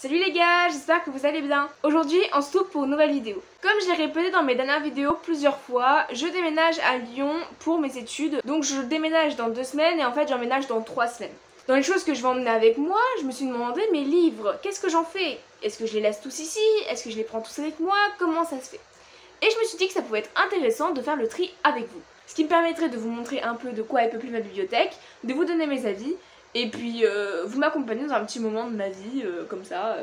Salut les gars, j'espère que vous allez bien. Aujourd'hui on se retrouve pour une nouvelle vidéo. Comme j'ai répété dans mes dernières vidéos plusieurs fois, je déménage à Lyon pour mes études. Donc je déménage dans 2 semaines et en fait j'emménage dans 3 semaines. Dans les choses que je vais emmener avec moi, je me suis demandé mes livres, qu'est-ce que j'en fais? Est-ce que je les laisse tous ici? Est-ce que je les prends tous avec moi? Comment ça se fait? Et je me suis dit que ça pouvait être intéressant de faire le tri avec vous. Ce qui me permettrait de vous montrer un peu de quoi est peuplée ma bibliothèque, de vous donner mes avis, et puis vous m'accompagner dans un petit moment de ma vie, comme ça.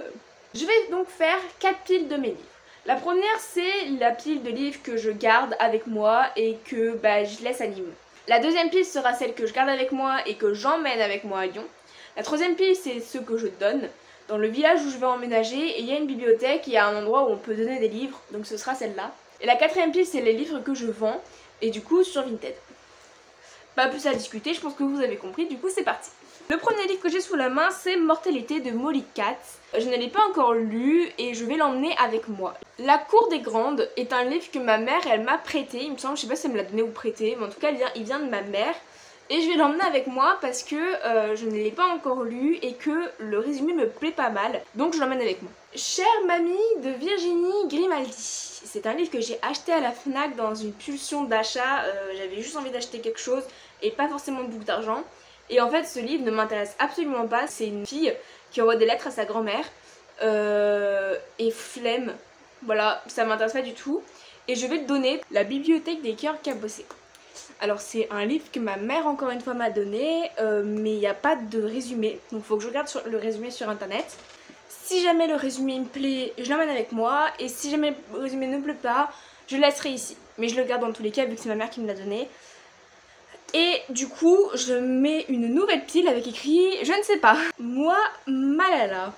Je vais donc faire 4 piles de mes livres. La première, c'est la pile de livres que je garde avec moi et que je laisse à Lyon. La deuxième pile sera celle que je garde avec moi et que j'emmène avec moi à Lyon. La troisième pile, c'est ceux que je donne. Dans le village où je vais emménager, et il y a une bibliothèque, il y a un endroit où on peut donner des livres, donc ce sera celle-là. Et la quatrième pile, c'est les livres que je vends, et du coup sur Vinted. Pas plus à discuter, je pense que vous avez compris, du coup c'est parti. Le premier livre que j'ai sous la main, c'est Mortalité de Molly Katz. Je ne l'ai pas encore lu et je vais l'emmener avec moi. La Cour des Grandes est un livre que ma mère, elle m'a prêté, il me semble, je sais pas si elle me l'a donné ou prêté, mais en tout cas il vient de ma mère. Et je vais l'emmener avec moi parce que je ne l'ai pas encore lu et que le résumé me plaît pas mal, donc je l'emmène avec moi. Chère mamie de Virginie Grimaldi. C'est un livre que j'ai acheté à la Fnac dans une pulsion d'achat, j'avais juste envie d'acheter quelque chose et pas forcément beaucoup d'argent. Et en fait ce livre ne m'intéresse absolument pas, c'est une fille qui envoie des lettres à sa grand-mère et flemme, voilà, ça m'intéresse pas du tout. Et je vais le donner à la bibliothèque des cœurs cabossés. Alors c'est un livre que ma mère encore une fois m'a donné, mais il n'y a pas de résumé, donc il faut que je regarde le résumé sur internet. Si jamais le résumé me plaît, je l'emmène avec moi, et si jamais le résumé ne me plaît pas, je le laisserai ici. Mais je le garde dans tous les cas vu que c'est ma mère qui me l'a donné. Et du coup, je mets une nouvelle pile avec écrit « Je ne sais pas ». Moi, Malala.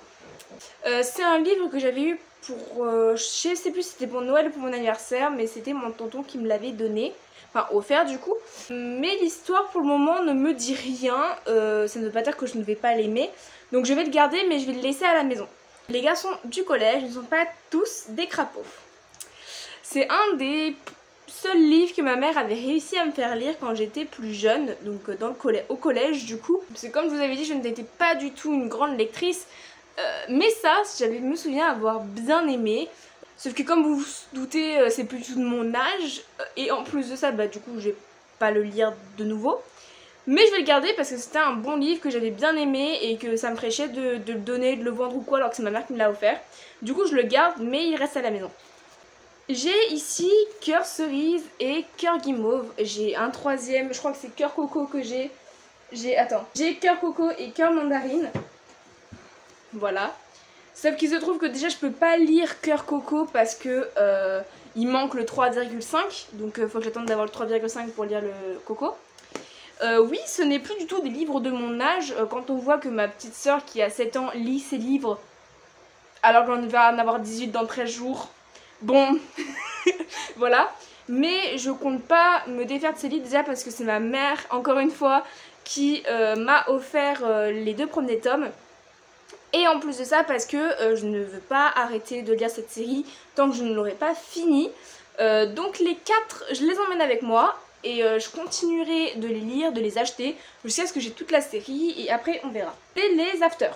C'est un livre que j'avais eu pour... je sais plus si c'était pour Noël ou pour mon anniversaire, mais c'était mon tonton qui me l'avait donné. Enfin, offert du coup. Mais l'histoire pour le moment ne me dit rien. Ça ne veut pas dire que je ne vais pas l'aimer. Donc je vais le garder, mais je vais le laisser à la maison. Les garçons du collège ne sont pas tous des crapauds. C'est un des seuls livres que ma mère avait réussi à me faire lire quand j'étais plus jeune. Donc au collège du coup. Parce que comme je vous avais dit, je n'étais pas du tout une grande lectrice. Mais ça, je me souviens avoir bien aimé. Sauf que comme vous vous doutez, c'est plus du tout de mon âge. Et en plus de ça, du coup, je vais pas le lire de nouveau. Mais je vais le garder parce que c'était un bon livre que j'avais bien aimé et que ça me ferait chier de le donner, de le vendre ou quoi alors que c'est ma mère qui me l'a offert. Du coup, je le garde, mais il reste à la maison. J'ai ici Cœur Cerise et Cœur Guimauve. J'ai un troisième, je crois que c'est Cœur Coco que j'ai. J'ai Cœur Coco et Cœur Mandarine. Voilà. Sauf qu'il se trouve que déjà je peux pas lire Cœur Coco parce que il manque le 3,5. Donc faut que j'attende d'avoir le 3,5 pour lire le Coco. Oui, ce n'est plus du tout des livres de mon âge. Quand on voit que ma petite soeur qui a 7 ans lit ses livres alors qu'on va en avoir 18 dans 13 jours. Bon, voilà. Mais je compte pas me défaire de ces livres déjà parce que c'est ma mère, encore une fois, qui m'a offert les 2 premiers tomes. Et en plus de ça parce que je ne veux pas arrêter de lire cette série tant que je ne l'aurai pas fini. Donc les 4, je les emmène avec moi. Et je continuerai de les lire, de les acheter jusqu'à ce que j'ai toute la série et après on verra. Et les After.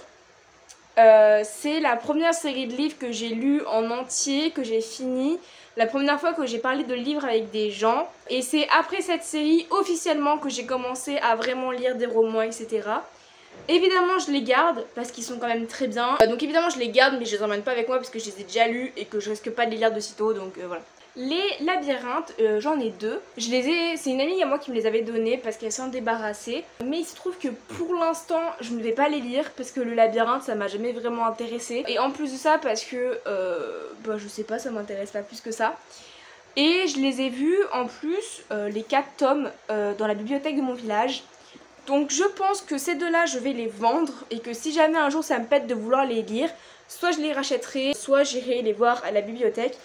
C'est la première série de livres que j'ai lu en entier, que j'ai fini. La première fois que j'ai parlé de livres avec des gens. Et c'est après cette série officiellement que j'ai commencé à vraiment lire des romans, etc. Évidemment je les garde parce qu'ils sont quand même très bien. Donc évidemment je les garde mais je les emmène pas avec moi parce que je les ai déjà lus et que je risque pas de les lire de sitôt, donc voilà. Les labyrinthes, j'en ai 2. C'est une amie à moi qui me les avait donnés parce qu'elle s'en débarrassait. Mais il se trouve que pour l'instant, je ne vais pas les lire parce que le labyrinthe, ça m'a jamais vraiment intéressée. Et en plus de ça, parce que, je sais pas, ça m'intéresse pas plus que ça. Et je les ai vus en plus, les 4 tomes, dans la bibliothèque de mon village. Donc je pense que ces 2-là, je vais les vendre et que si jamais un jour ça me pète de vouloir les lire, soit je les rachèterai, soit j'irai les voir à la bibliothèque.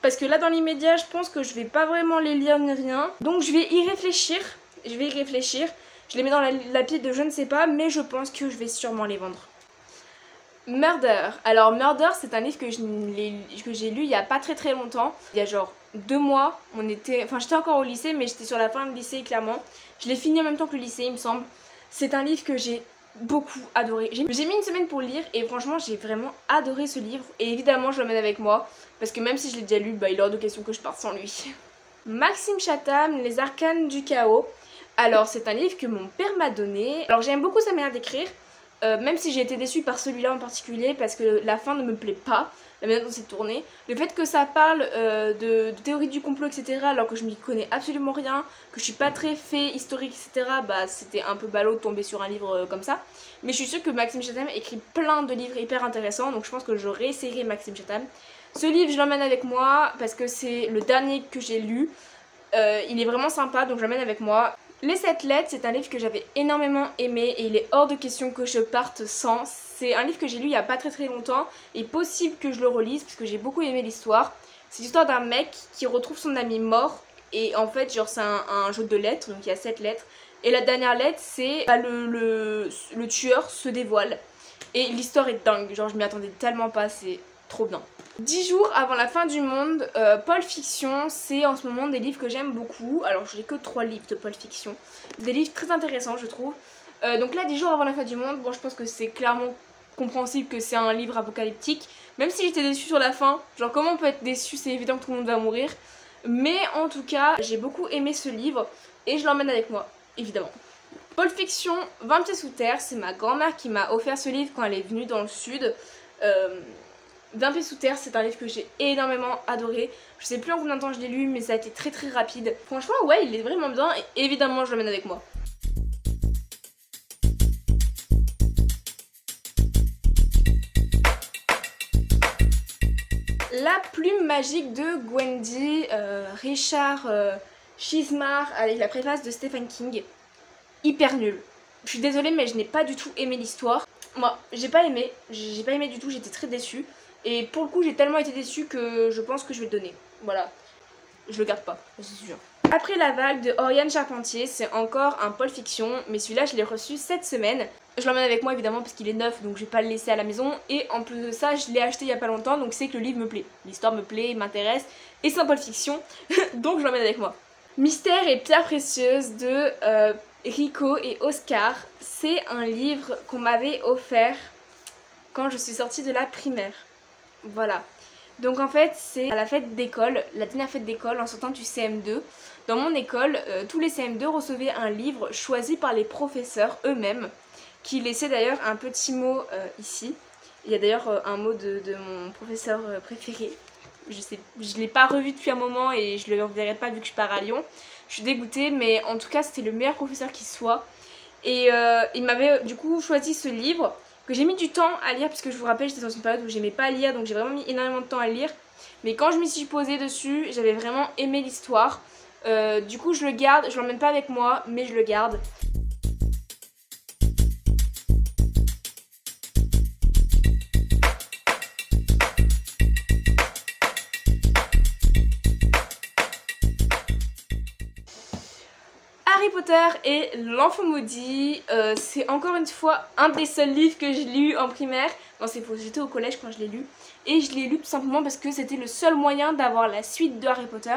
Parce que là dans l'immédiat je pense que je vais pas vraiment les lire ni rien. Donc je vais y réfléchir. Je les mets dans la pile de je ne sais pas. Mais je pense que je vais sûrement les vendre. Murder. Alors Murder c'est un livre que j'ai lu il y a pas très longtemps. Il y a genre 2 mois. J'étais encore au lycée mais j'étais sur la fin du lycée clairement. Je l'ai fini en même temps que le lycée il me semble. C'est un livre que j'ai beaucoup adoré. J'ai mis une semaine pour le lire et franchement j'ai vraiment adoré ce livre. Et évidemment je l'emmène avec moi parce que même si je l'ai déjà lu, bah, il est hors de question que je parte sans lui. Maxime Chatham, Les Arcanes du Chaos. Alors c'est un livre que mon père m'a donné. Alors j'aime beaucoup sa manière d'écrire, même si j'ai été déçue par celui-là en particulier parce que la fin ne me plaît pas, la manière dont c'est tourné. Le fait que ça parle de théorie du complot, etc. alors que je m'y connais absolument rien, que je suis pas très fait historique, etc. Bah c'était un peu ballot de tomber sur un livre comme ça. Mais je suis sûre que Maxime Chatham écrit plein de livres hyper intéressants, donc je pense que je réessayerai Maxime Chatham. Ce livre je l'emmène avec moi parce que c'est le dernier que j'ai lu. Il est vraiment sympa donc je l'emmène avec moi. Les 7 lettres, c'est un livre que j'avais énormément aimé et il est hors de question que je parte sans. C'est un livre que j'ai lu il y a pas très longtemps et possible que je le relise parce que j'ai beaucoup aimé l'histoire. C'est l'histoire d'un mec qui retrouve son ami mort et en fait genre c'est un jeu de lettres, donc il y a 7 lettres. Et la dernière lettre c'est bah, le tueur se dévoile et l'histoire est dingue, genre je m'y attendais tellement pas, c'est trop bien. 10 jours avant la fin du monde, Pulp Fiction, c'est en ce moment des livres que j'aime beaucoup. Alors je n'ai que 3 livres de Pulp Fiction, des livres très intéressants je trouve. Donc là 10 jours avant la fin du monde, bon je pense que c'est clairement compréhensible que c'est un livre apocalyptique. Même si j'étais déçue sur la fin, genre comment on peut être déçu, c'est évident que tout le monde va mourir. Mais en tout cas j'ai beaucoup aimé ce livre et je l'emmène avec moi, évidemment. Pulp Fiction, 20 pieds sous terre, c'est ma grand-mère qui m'a offert ce livre quand elle est venue dans le sud. 20 pieds sous terre, c'est un livre que j'ai énormément adoré. Je sais plus en combien de temps je l'ai lu, mais ça a été très rapide. Franchement, ouais, il est vraiment bien et évidemment, je l'emmène avec moi. La plume magique de Gwendy, Richard Chizmar, avec la préface de Stephen King. Hyper nul. Je suis désolée, mais je n'ai pas du tout aimé l'histoire. Moi, j'ai pas aimé du tout, j'étais très déçue. Et pour le coup j'ai tellement été déçue que je pense que je vais le donner. Voilà. Je le garde pas, c'est sûr. Après la vague de Oriane Charpentier, c'est encore un Pulp Fiction, mais celui-là je l'ai reçu cette semaine. Je l'emmène avec moi évidemment parce qu'il est neuf, donc je vais pas le laisser à la maison. Et en plus de ça, je l'ai acheté il y a pas longtemps, donc c'est que le livre me plaît. L'histoire me plaît, m'intéresse, et c'est un Pulp Fiction, donc je l'emmène avec moi. Mystère et pierre précieuse de Rico et Oscar. C'est un livre qu'on m'avait offert quand je suis sortie de la primaire. Voilà, donc en fait c'est à la fête d'école, la dernière fête d'école en sortant du CM2. Dans mon école, tous les CM2 recevaient un livre choisi par les professeurs eux-mêmes, qui laissaient d'ailleurs un petit mot ici. Il y a d'ailleurs un mot de mon professeur préféré. Je l'ai pas revu depuis un moment et je le reverrai pas vu que je pars à Lyon. Je suis dégoûtée, mais en tout cas c'était le meilleur professeur qui soit. Et il m'avait du coup choisi ce livre que j'ai mis du temps à lire, puisque je vous rappelle j'étais dans une période où j'aimais pas lire, donc j'ai vraiment mis énormément de temps à lire. Mais quand je m'y suis posée dessus, j'avais vraiment aimé l'histoire. Du coup je le garde, je l'emmène pas avec moi, mais je le garde. Harry Potter et l'Enfant Maudit, c'est encore une fois un des seuls livres que j'ai lu en primaire. Non c'est faux, j'étais au collège quand je l'ai lu. Et je l'ai lu tout simplement parce que c'était le seul moyen d'avoir la suite de Harry Potter.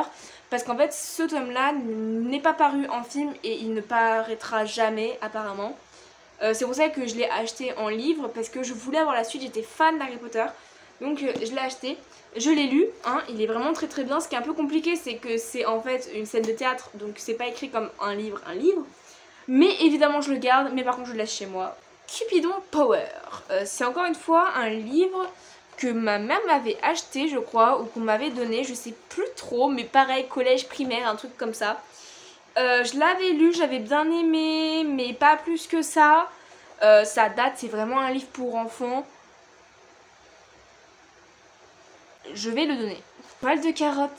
Parce qu'en fait ce tome là n'est pas paru en film et il ne paraîtra jamais apparemment. C'est pour ça que je l'ai acheté en livre parce que je voulais avoir la suite, j'étais fan d'Harry Potter. Donc je l'ai acheté, je l'ai lu, hein, il est vraiment très bien. Ce qui est un peu compliqué c'est que c'est en fait une scène de théâtre, donc c'est pas écrit comme un livre. Mais évidemment je le garde, mais par contre je le laisse chez moi. Cupidon Power, c'est encore une fois un livre que ma mère m'avait acheté je crois, ou qu'on m'avait donné, je sais plus trop, mais pareil collège, primaire, un truc comme ça. Je l'avais lu, j'avais bien aimé, mais pas plus que ça. Ça date, c'est vraiment un livre pour enfants. Je vais le donner. Poil de carotte,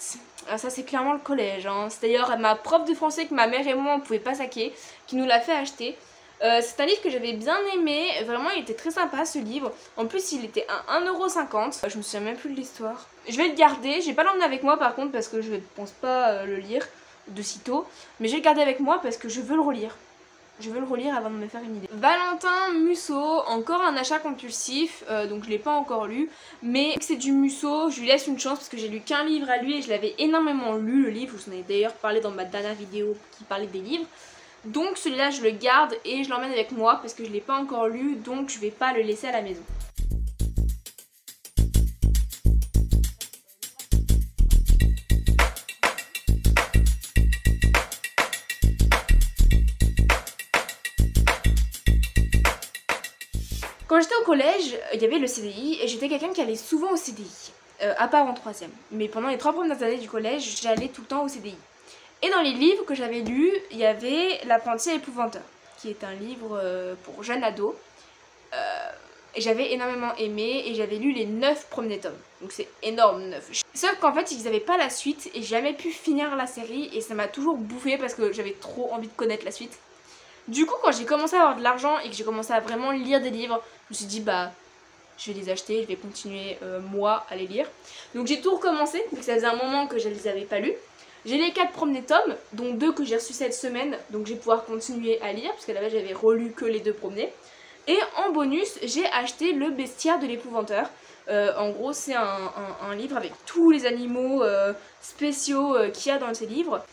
ça c'est clairement le collège, hein. C'est d'ailleurs ma prof de français que ma mère et moi on pouvait pas saquer, qui nous l'a fait acheter. C'est un livre que j'avais bien aimé, vraiment il était très sympa ce livre. En plus il était à 1,50 €, je me souviens même plus de l'histoire. Je vais le garder, je vais pas l'emmener avec moi par contre parce que je ne pense pas le lire de sitôt. Mais je vais le garder avec moi parce que je veux le relire. Je veux le relire avant de me faire une idée. Valentin Musso, encore un achat compulsif, donc je l'ai pas encore lu. Mais c'est du Musso, je lui laisse une chance parce que j'ai lu qu'un livre à lui et je l'avais énormément lu le livre. Je vous en ai d'ailleurs parlé dans ma dernière vidéo qui parlait des livres. Donc celui-là je le garde et je l'emmène avec moi parce que je l'ai pas encore lu, donc je vais pas le laisser à la maison. Quand j'étais au collège, il y avait le CDI et j'étais quelqu'un qui allait souvent au CDI, à part en 3ème. Mais pendant les 3 premières années du collège, j'allais tout le temps au CDI. Et dans les livres que j'avais lus, il y avait L'apprenti épouvanteur, qui est un livre pour jeunes ados. Et j'avais énormément aimé et j'avais lu les 9 premiers tomes. Donc c'est énorme, 9. Sauf qu'en fait, ils n'avaient pas la suite et j'ai jamais pu finir la série et ça m'a toujours bouffé parce que j'avais trop envie de connaître la suite. Du coup, quand j'ai commencé à avoir de l'argent et que j'ai commencé à vraiment lire des livres, je me suis dit bah je vais les acheter, je vais continuer moi à les lire. Donc j'ai tout recommencé, vu que ça faisait un moment que je les avais pas lus. J'ai les 4 premiers tomes, dont 2 que j'ai reçus cette semaine, donc je vais pouvoir continuer à lire, parce qu'à la base j'avais relu que les 2 premiers. Et en bonus, j'ai acheté Le Bestiaire de l'Épouvanteur. En gros, c'est un livre avec tous les animaux spéciaux qu'il y a dans ces livres.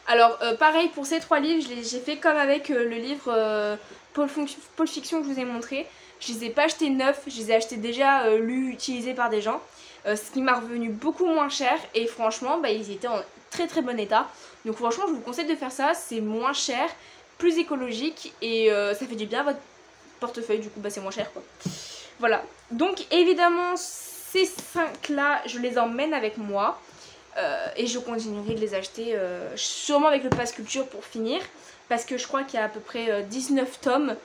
Alors, pareil pour ces 3 livres, j'ai fait comme avec le livre Pulp Fiction que je vous ai montré. Je les ai pas achetés neufs, je les ai achetés déjà lus, utilisés par des gens. Ce qui m'a revenu beaucoup moins cher et franchement, bah, ils étaient en très bon état. Donc franchement, je vous conseille de faire ça, c'est moins cher, plus écologique et ça fait du bien à votre portefeuille, du coup bah c'est moins cher quoi. Voilà, donc évidemment ces 5 là je les emmène avec moi et je continuerai de les acheter sûrement avec le pass culture pour finir parce que je crois qu'il y a à peu près 19 tomes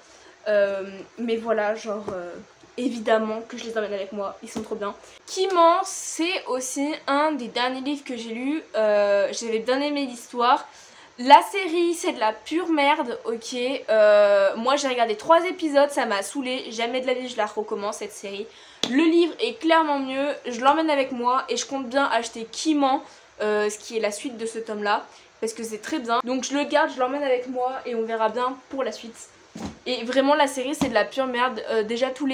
mais voilà genre évidemment que je les emmène avec moi, ils sont trop bien. Kiman, c'est aussi un des derniers livres que j'ai lu, j'avais bien aimé l'histoire. La série c'est de la pure merde, ok, moi j'ai regardé 3 épisodes, ça m'a saoulé, jamais de la vie je la recommence cette série. Le livre est clairement mieux, je l'emmène avec moi et je compte bien acheter Kiman, ce qui est la suite de ce tome là, parce que c'est très bien. Donc je le garde, je l'emmène avec moi et on verra bien pour la suite. Et vraiment la série c'est de la pure merde, déjà tous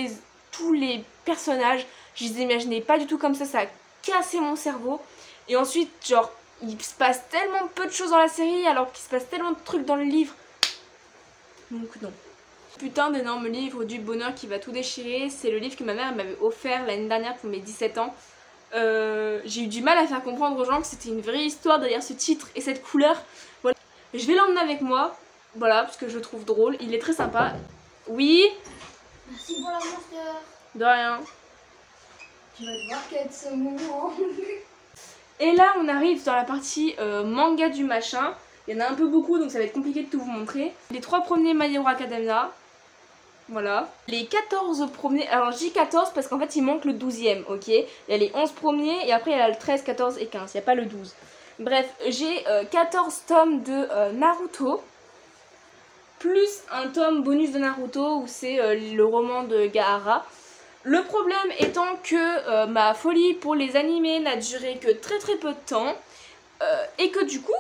les personnages, je les imaginais pas du tout comme ça a cassé mon cerveau. Et ensuite genre il se passe tellement peu de choses dans la série alors qu'il se passe tellement de trucs dans le livre. Donc non. Putain d'énorme livre du bonheur qui va tout déchirer, c'est le livre que ma mère m'avait offert l'année dernière pour mes 17 ans. J'ai eu du mal à faire comprendre aux gens que c'était une vraie histoire derrière ce titre et cette couleur. Voilà. Je vais l'emmener avec moi, voilà, parce que je le trouve drôle, il est très sympa. Oui. Merci pour la monster. De rien. Tu vas devoir qu'être ce moment. Et là on arrive dans la partie manga du machin. Il y en a un peu beaucoup donc ça va être compliqué de tout vous montrer. Les 3 premiers My Hero Academia. Voilà. Les 14 premiers, alors je dis 14 parce qu'en fait il manque le 12e, ok. Il y a les 11 premiers et après il y a le 13, 14 et 15, il n'y a pas le 12. Bref, j'ai 14 tomes de Naruto. Plus un tome bonus de Naruto où c'est le roman de Gaara. Le problème étant que ma folie pour les animés n'a duré que très peu de temps et que du coup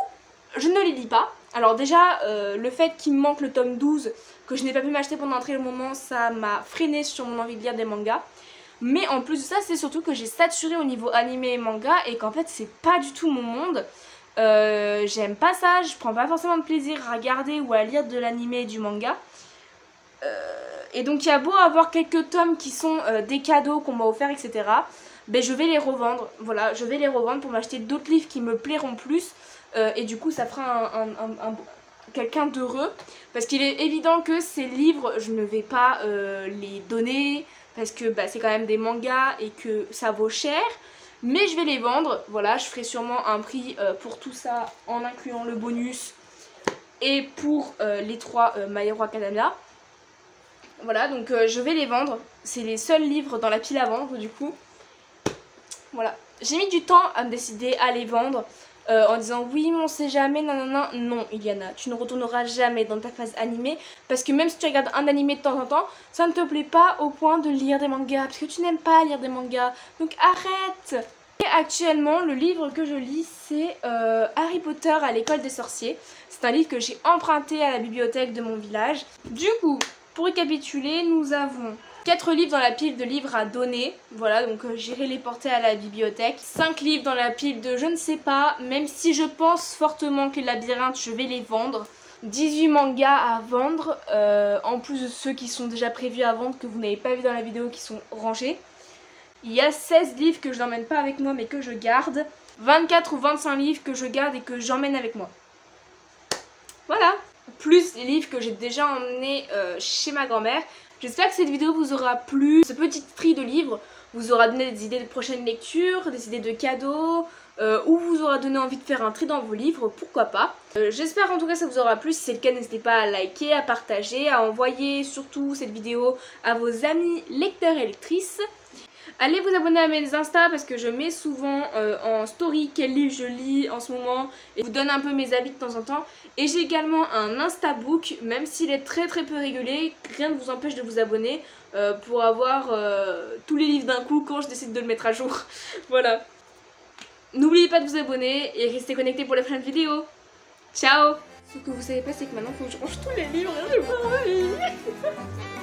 je ne les lis pas. Alors déjà le fait qu'il me manque le tome 12 que je n'ai pas pu m'acheter pendant un très long moment, ça m'a freiné sur mon envie de lire des mangas. Mais en plus de ça c'est surtout que j'ai saturé au niveau animé et manga et qu'en fait c'est pas du tout mon monde. J'aime pas ça, je prends pas forcément de plaisir à regarder ou à lire de l'animé et du manga. Et donc il y a beau avoir quelques tomes qui sont des cadeaux qu'on m'a offert, etc. Ben je vais les revendre, voilà, je vais les revendre pour m'acheter d'autres livres qui me plairont plus. Et du coup ça fera quelqu'un d'heureux. Parce qu'il est évident que ces livres, je ne vais pas les donner. Parce que bah, c'est quand même des mangas et que ça vaut cher. Mais je vais les vendre, voilà, je ferai sûrement un prix pour tout ça en incluant le bonus. Et pour les 3 My Hero Academia. Voilà, donc je vais les vendre. C'est les seuls livres dans la pile à vendre du coup. Voilà. J'ai mis du temps à me décider à les vendre. En disant oui mais on sait jamais, nanana. Non Iliana, tu ne retourneras jamais dans ta phase animée. Parce que même si tu regardes un animé de temps en temps, ça ne te plaît pas au point de lire des mangas. Parce que tu n'aimes pas lire des mangas. Donc arrête. Et actuellement le livre que je lis c'est Harry Potter à l'école des sorciers. C'est un livre que j'ai emprunté à la bibliothèque de mon village. Du coup, pour récapituler, nous avons 4 livres dans la pile de livres à donner. Voilà, donc j'irai les porter à la bibliothèque. 5 livres dans la pile de je ne sais pas, même si je pense fortement que les labyrinthes, je vais les vendre. 18 mangas à vendre, en plus de ceux qui sont déjà prévus à vendre que vous n'avez pas vu dans la vidéo qui sont rangés. Il y a 16 livres que je n'emmène pas avec moi mais que je garde. 24 ou 25 livres que je garde et que j'emmène avec moi. Voilà. Plus les livres que j'ai déjà emmenés chez ma grand-mère. J'espère que cette vidéo vous aura plu. Ce petit tri de livres vous aura donné des idées de prochaines lectures, des idées de cadeaux, ou vous aura donné envie de faire un tri dans vos livres, pourquoi pas. J'espère en tout cas que ça vous aura plu. Si c'est le cas, n'hésitez pas à liker, à partager, à envoyer surtout cette vidéo à vos amis lecteurs et lectrices. Allez vous abonner à mes Insta parce que je mets souvent en story quel livre je lis en ce moment et je vous donne un peu mes avis de temps en temps. Et j'ai également un Instabook, même s'il est très peu régulier, rien ne vous empêche de vous abonner pour avoir tous les livres d'un coup quand je décide de le mettre à jour. Voilà. N'oubliez pas de vous abonner et restez connectés pour les prochaines vidéos. Ciao! Ce que vous savez pas, c'est que maintenant il faut que je range tous les livres, j'ai pas envie.